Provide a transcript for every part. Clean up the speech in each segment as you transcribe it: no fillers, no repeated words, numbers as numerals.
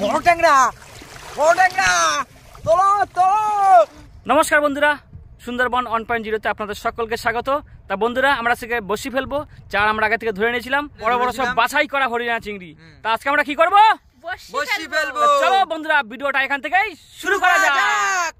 বড় ট্যাংরা তোলো তোলো। নমস্কার বন্ধুরা, সুন্দরবন 1.0-তে আপনাদের সকলকে স্বাগত। তা বন্ধুরা, আমরা আজকে বসি ফেলবো। চার আমরা আগে থেকে ধরে নিয়েছিলাম, বড় বড় সব বাছাই করা হরিণা চিংড়ি। তা আজকে আমরা কি করবো? বসি ফেলবো। চলো বন্ধুরা, ভিডিওটা এখান থেকেই শুরু করা যাক।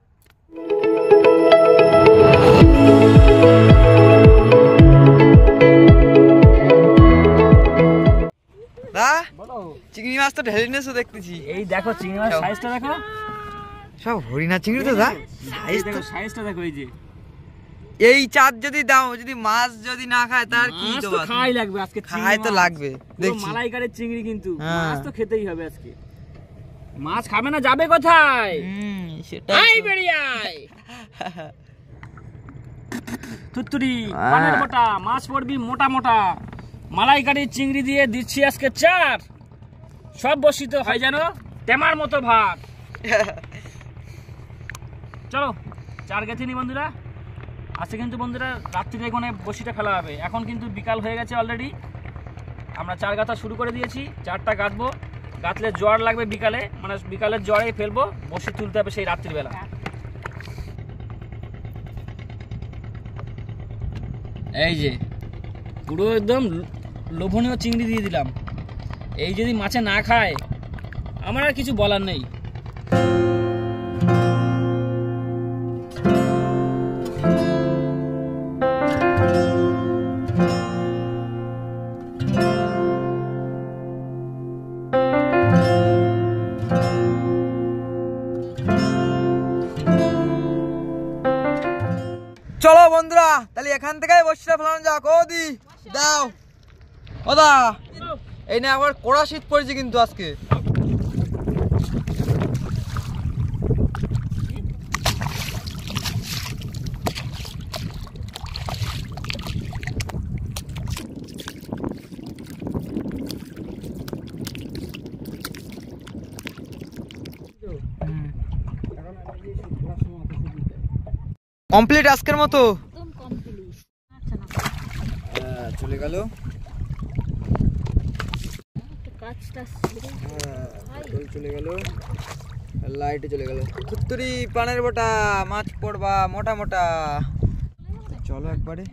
চিংড়ি মাছ তো ঢেলে নিয়েছো দেখতেছি। এই দেখো চিংড়ি মাছ সাইজটা দেখো, সব হরিণা চিংড়ি তো দা। সাইজটা দেখো। এই যে এই চাঁদ যদি দাও, যদি মাছ যদি না খায় তার কি তো খাই লাগবে আজকে। খাই তো লাগবে, দেখছি মালাইকারের চিংড়ি, কিন্তু মাছ তো খেতেই হবে আজকে। মাছ খাবে না যাবে কোথায়? সেটাই বেরিয়ে আয়। তুত্তুরি পানের মোটা মাছ পড়বি, মোটা মোটা মালাইকারের চিংড়ি দিয়ে দিচ্ছি আজকে চার। সব বসিত হয় যেন টেমার মতো ভাত। চলো চার গেছিনি বন্ধুরা। আজকে কিন্তু বন্ধুরা রাত্রিরে এখানে বসিটা ফেলা হবে। এখন কিন্তু বিকাল হয়ে গেছে অলরেডি। আমরা চার গাঁথা শুরু করে দিয়েছি। চারটা গাঁথবো, গাঁথলে জ্বর লাগবে বিকালে, মানে বিকালের জ্বরে ফেলবো। বসি তুলতে হবে সেই রাত্রিবেলা। এই যে পুরো একদম লোভনীয় চিংড়ি দিয়ে দিলাম। এই যদি মাছে না খায় আমার আর কিছু বলার নেই। চলো বন্ধুরা, তাহলে এখান থেকে বসিটা ফেলানো যাক। ও দি দাও, ও দা, এই না আবার কড়া শীত পড়েছে কিন্তু আজকে। কমপ্লিট আজকের মতো চলে গেল। চলে গেল, লাইটে চলে গেল। কুত্তুরি পানের বোটা মাছ পড়বা মোটা মোটা। চলো একবারে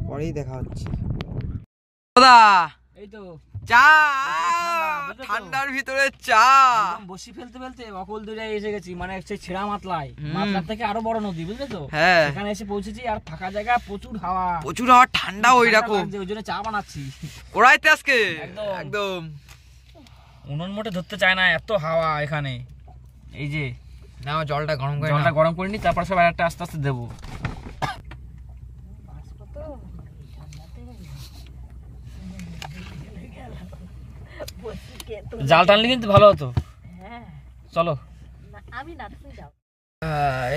পরেই দেখা হচ্ছে। এই তো চা, ঠান্ডার ভিতরে চা। বসি ফেলতে ফেলতে অকল দূরে এসে গেছি, মানে সেই ছেড়া মাতলায়। মাতলার থেকে আরো বড় নদী, বুঝলে তো? হ্যাঁ, এখানে এসে পৌঁছেছি। আর ফাঁকা জায়গা, প্রচুর হাওয়া, ঠান্ডা ওই রকম। ওই জন্য চা বানাচ্ছি কড়াইতে আজকে একদম। উনুন মোটে ধরতে চায় না, এত হাওয়া এখানে। এই যে নাও জলটা গরম করে নি, তারপর সব একটা আস্তে আস্তে দেবো। জাল টানলে কিন্তু ভালো হতো। চলো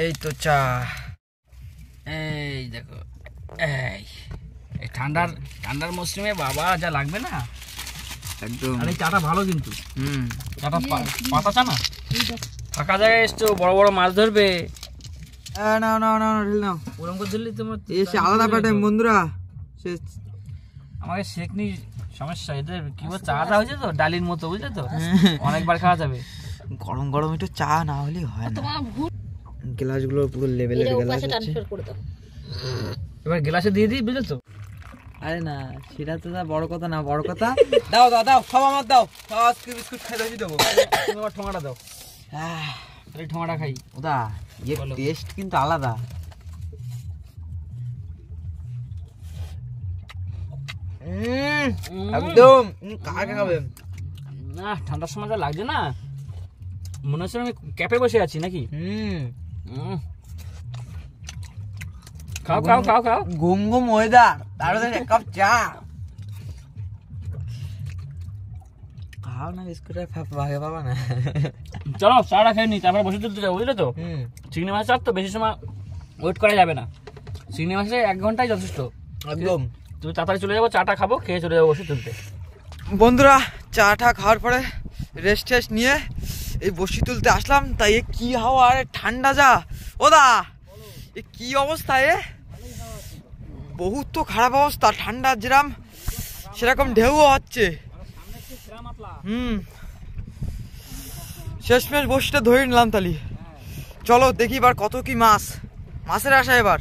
এই তো চা। এই দেখো, এই ঠান্ডার মৌসুমে বাবা যা লাগবে না একদম। আর এই চাটা ভালো কিন্তু। চাটা পাতা চা না, ফাঁকা জায়গায় এসছো, বড় বড় মাছ ধরবে। নাও নাও নাও ঢিল নাও। ওরকম করে ধরলে তোমার এসে আলাদা প্যাটার্ন বন্ধুরা। আমাকে শেখনি সমস্যা। এদের কি বল, চা হয়েছে তো ডালির মতো, বুঝলে তো? অনেকবার খাওয়া যাবে। গরম গরম একটু চা না হলে হয় না। গ্লাস গুলো পুরো লেভেলের গ্লাস আছে। এবার গ্লাসে দিয়ে দিই, বুঝলে তো? আরে না, সেটা তো বড় কথা না। বড় কথা দাও দাও দাও, সব আমার দাও। আজকে বিস্কুট খাই দেবো। তুমি আবার ঠোঙাটা দাও। এই ঠোঙাটা খাই। ওদা এর টেস্ট কিন্তু আলাদা। একদম কাকে খাবে না, ঠান্ডার সময় যা লাগছে না, মনে হচ্ছে আমি ক্যাপে বসে আছি নাকি। খাও খাও খাও খাও। ঘুম ঘুম ওয়েদার, তার মধ্যে এক কাপ চা খাও না। বিস্কুটের ভাগে পাবা না। চলো চাটা খেয়ে নি, তারপরে বসে তুলতে যাবো, বুঝলে তো? চিংড়ি মাছ চার তো বেশি সময় ওয়েট করা যাবে না। চিংড়ি মাছে 1 ঘন্টাই যথেষ্ট একদম। তুমি তাড়াতাড়ি চলে যাবো, চাটা খাবো, খেয়ে চলে যাবো বসে তুলতে। বন্ধুরা চাটা খাওয়ার পরে রেস্ট টেস্ট নিয়ে এই বসি তুলতে আসলাম। তাই কি হাওয়া, আরে ঠান্ডা যা। ওদা এ কি অবস্থা? বহুত তো খারাপ অবস্থা। ঠান্ডা যেরকম সেরকম ঢেউ হচ্ছে। শেষমেশ বসিটা ধরে নিলাম তালি। চলো দেখি এবার কত কি মাছ, মাছের আশা এবার।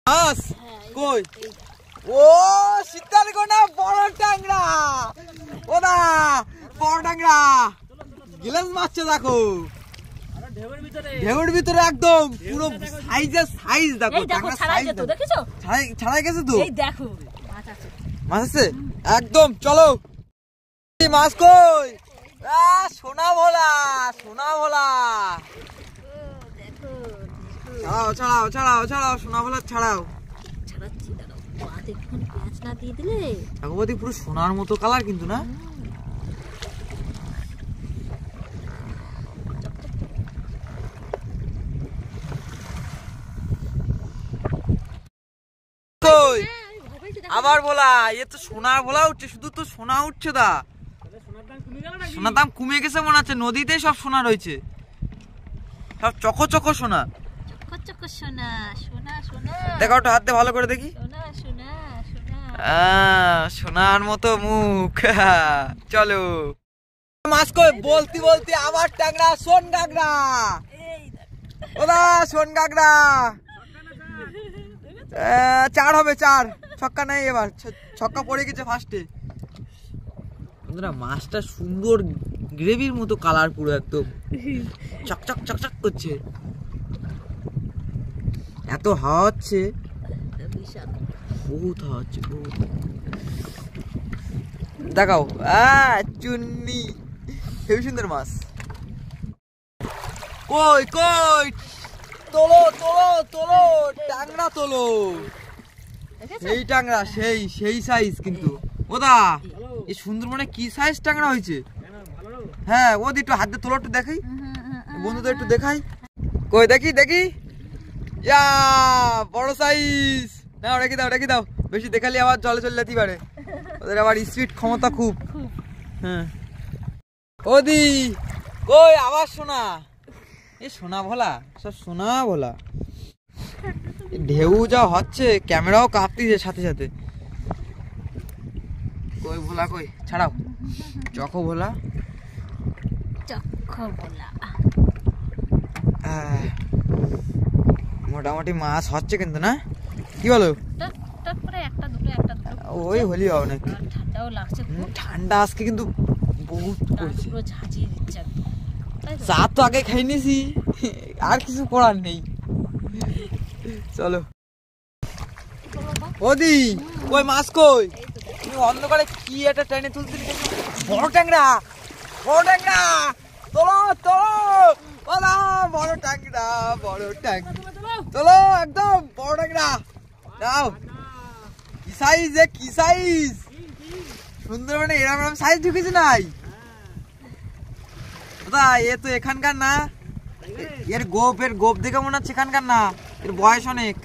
মাছ কই? ও শীতকাল কোনা বড় ট্যাংরা, ওদা বড় ট্যাংরা গিলাস মাছছে দেখো, ঢেউর ভিতরে একদম পুরো সাইজের সাইজ দেখো, ট্যাংরা সাইজ দেখেছো, ছাড়াই গেছে তো, এই দেখো মাছ আছে, মাছ আছে একদম। চলো মাছ কই? সোনা ভোলা, সোনা ভোলা, ছাড়াও ছাড়াও ছাড়াও ছাড়াও, সোনা ভোলা ছাড়াও। পুরো সোনার মতো কালার কিন্তু না? আবার বলা, এ তো সোনার বলা উঠছে, শুধু তো সোনা উঠছে দা। সোনার দাম কমে গেছে মনে হচ্ছে, নদীতেই সব সোনা রয়েছে, সব চকো চকো সোনা। দেখো ওটা হাতে ভালো করে দেখি, সোনার মতো মুখ। চলো মাছ কই? বলতে বলতে আবার ট্যাংরা, সোন গাগরা, ওদা সোন গাগরা। 4 হবে, 4 ছক্কা নাই এবার, ছক্কা পড়ে গেছে ফার্স্টে। বন্ধুরা মাছটা সুন্দর গ্রেভির মতো কালার, পুরো একদম চকচক চকচক করছে, এত হাওয়া হচ্ছে, বহুত হাওয়া হচ্ছে বহুত। দেখাও চুন্নি, হেবি সুন্দর মাছ। কই কই? তোলো তোলো তোলো, ট্যাংরা তোলো, সেই ট্যাংরা, সেই সেই সাইজ কিন্তু। ওদা এই সুন্দরবনে কি সাইজ ট্যাংরা হয়েছে? হ্যাঁ ওদি একটু হাতে তোলো, একটু দেখাই বন্ধুদের, একটু দেখাই। কই দেখি দেখি, ইয়া বড় সাইজ। না রেখে দাও রেখে দাও, বেশি দেখালে আবার জলে চলে যেতে পারে, ওদের আবার স্পিড ক্ষমতা খুব। হ্যাঁ ওদি কই? আবার সোনা, এ সোনা ভোলা, সব সোনা ভোলা। ঢেউ যা হচ্ছে, ক্যামেরাও কাঁপতেছে সাথে সাথে। কই ভোলা কই? ছাড়াও, চকো ভোলা, চকো ভোলা। মোটামুটি মাছ হচ্ছে কিন্তু না, কি বলো? ওই হলি হবে নাকি? ঠান্ডা আজকে কিন্তু বহুত পড়ছে, চা তো আগে খাই নিয়েছি, আর কিছু করার নেই। চলো ওদি কই মাছ কই? তুমি অন্ধকারে কি একটা টেনে তুলতে, বড় ট্যাংরা, বড় ট্যাংরা তোলো তোলো, ওলা বড় ট্যাংরা, বড় ট্যাংরা তোলো, একদম বড় ট্যাংরা। দাও কি সাইজ, কি সাইজ সুন্দরবনে এরকম এরকম সাইজ ঢুকেছে নাই? এ তো এখানকার না, এর গোপ দেখে মনে হচ্ছে এখানকার না, এর বয়স অনেক,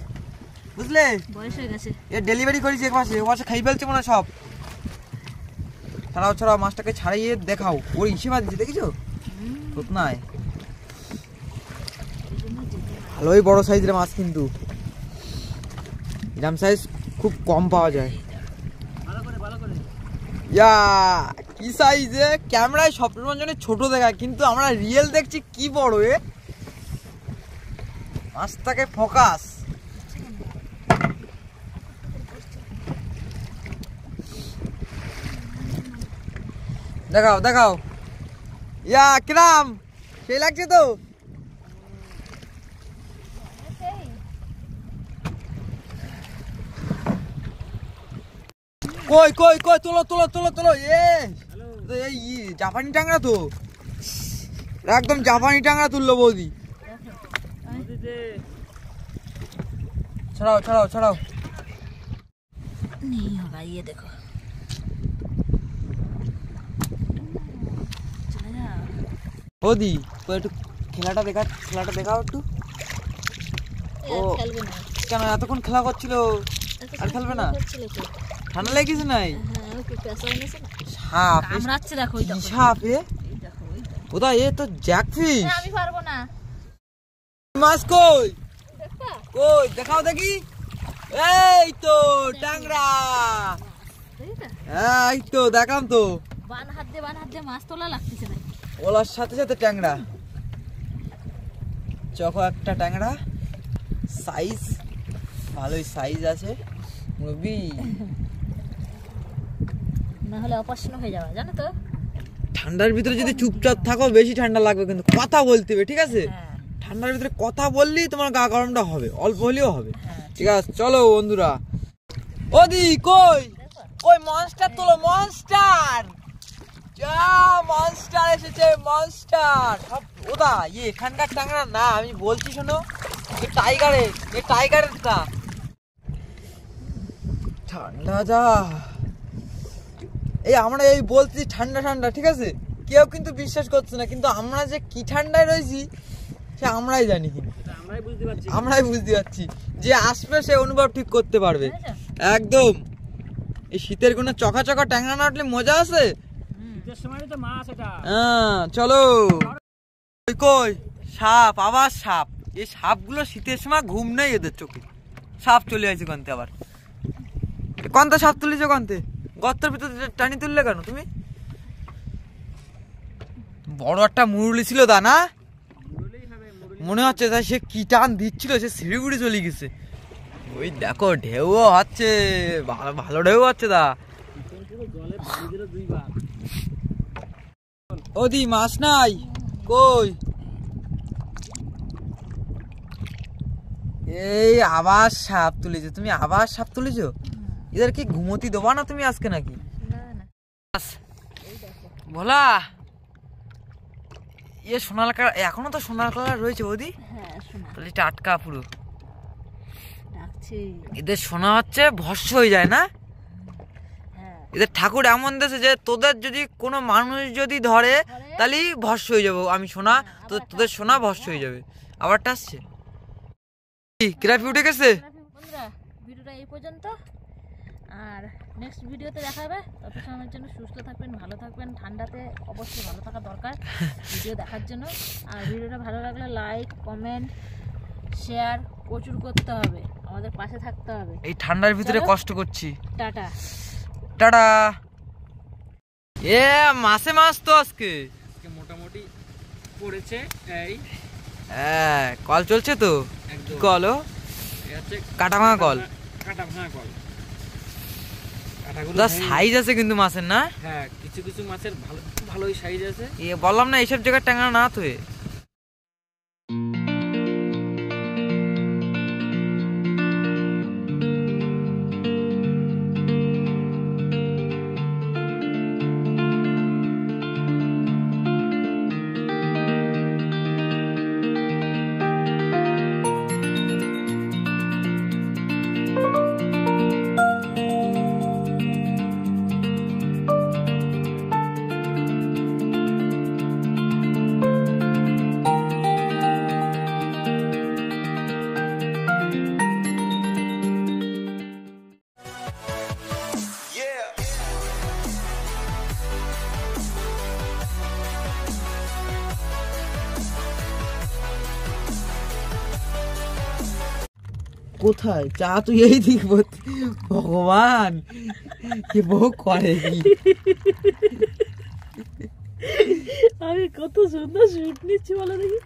বুঝলে? বয়স হয়ে গেছে, এর ডেলিভারি করেছে এক মাসে খাই ফেলছে মনে হয় সব। ছাড়াও ছাড়াও, মাছটাকে ছাড়িয়ে দেখাও, ওর ইসে বাদ দিচ্ছে, দেখেছো? নাই ভালোই বড় সাইজের মাছ, কিন্তু এরকম সাইজ খুব কম পাওয়া যায়। ইয়া কি সাইজে, ক্যামেরায় সবসময় জন্য ছোট দেখায়, কিন্তু আমরা রিয়েল দেখছি কি বড়। এ মাছটাকে ফোকাস, দেখাও দেখাও, ইয়া কিরাম সেই লাগছে তো। কই কই কই, তোলো তোলো তোলো তোলো, এই জাপানি ট্যাংরা তো, একদম জাপানি ট্যাংরা তুললো বৌদি। ছাড়াও ছাড়াও ছাড়াও, দেখো বৌদি তো একটু খেলাটা দেখাও একটু। ও কেন এতক্ষণ খেলা করছিল, আর খেলবে না? ঠান্ডা লেগেছে নাই? সাপ কামড়াচ্ছে, দেখো সাপ। ওদা এ তো জ্যাকফিশ, আমি পারবো না। মাছ কই কই? দেখাও দেখি, এই তো ট্যাংরা, এই তো দেখাম তো, বান হাত দিয়ে মাছ তোলা লাগতেছে না। ওলার সাথে সাথে ট্যাংরা, চকো একটা ট্যাংরা, সাইজ ভালোই সাইজ আছে মুরব্বি। না হলে অপারেশন হয়ে যাবে জানো তো। ঠান্ডার ভিতরে যদি চুপচাপ থাকো বেশি ঠান্ডা লাগবে, কিন্তু কথা বলতে হবে, ঠিক আছে? ঠান্ডার ভিতরে কথা বললেই তোমার গা গরমটা হবে, অল্প হলেও হবে। ঠিক আছে চলো বন্ধুরা। ওদি কই কই মনস্টার তোলো, মনস্টার যা, মনস্টার এসেছে, মনস্টার। ওদা এখানকার ট্যাংরা না, আমি বলছি শোনো, টাইগারের টা ঠান্ডা যা। এই আমরা এই বলছি ঠান্ডা ঠান্ডা, ঠিক আছে? কেউ কিন্তু বিশ্বাস করছে না, কিন্তু আমরা যে কি ঠান্ডায় রয়েছি সে আমরাই জানি, কিন্তু আমরাই বুঝতে পারছি। যে আসবে সে অনুভব ঠিক করতে পারবে একদম। এই শীতের কোনো চকা চকা ট্যাংরা না উঠলে মজা আছে। হ্যাঁ চলো। কই সাপ, আবার সাপ। এই সাপগুলো শীতের সময় ঘুম নেই এদের চোখে। সাপ চলে আসছে কন্তে, আবার কন্তে সাপ তুলেছো, কন্তে গর্তের ভিতরে টানি তুললে কেন তুমি? বড় একটা মুরুলি ছিল দা না, মনে হচ্ছে তাই সে কি টান দিচ্ছিল, সে শিলিগুড়ি চলে গেছে। ওই দেখো ঢেউ হচ্ছে, ভালো ঢেউ হচ্ছে দা। ওদি মাছ নাই কই? এই আবার সাপ তুলেছো তুমি, আবার সাপ তুলেছো। এদের কি ঘুমতি দেবা না তুমি আজকে নাকি? ভোলা সোনার কালার, এখনো তো সোনার কালার রয়েছে বৌদি। তাহলে টাটকা পুরো। এদের সোনা হচ্ছে ভস্য হয়ে যায় না? এদের ঠাকুর এমন দেশে যে তোদের যদি কোনো মানুষ যদি ধরে তাহলে ভস্য হয়ে যাবো আমি, সোনা তোদের সোনা ভস্য হয়ে যাবে। আবারটা আসছে, গ্রাফি উঠে গেছে। বন্ধুরা ভিডিওটা এই পর্যন্ত, আর নেক্সট ভিডিওতে দেখা হবে। ততক্ষণের জন্য সুস্থ থাকবেন, ভালো থাকবেন। ঠান্ডাতে অবশ্যই ভালো থাকা দরকার ভিডিও দেখার জন্য। আর ভিডিওটা ভালো লাগলে লাইক, কমেন্ট, শেয়ার প্রচুর করতে হবে, আমাদের পাশে থাকতে হবে। এই ঠান্ডার ভিতরে কষ্ট করছি। Tata tata. মাসে মাছ তো আজকে মোটামুটি পড়েছে। এই কল চলছে তো, কল কাটা ভাঙা কল, সাইজ আছে কিন্তু মাছের না? হ্যাঁ কিছু কিছু মাছের ভালোই সাইজ আছে। বললাম না এইসব জায়গায় ট্যাংরা না তো। কোথায় চা তুই এই দিক, ভগবান কি বউ করে কি? আমি কত সুন্দর শুট নিচ্ছি বলো দেখি।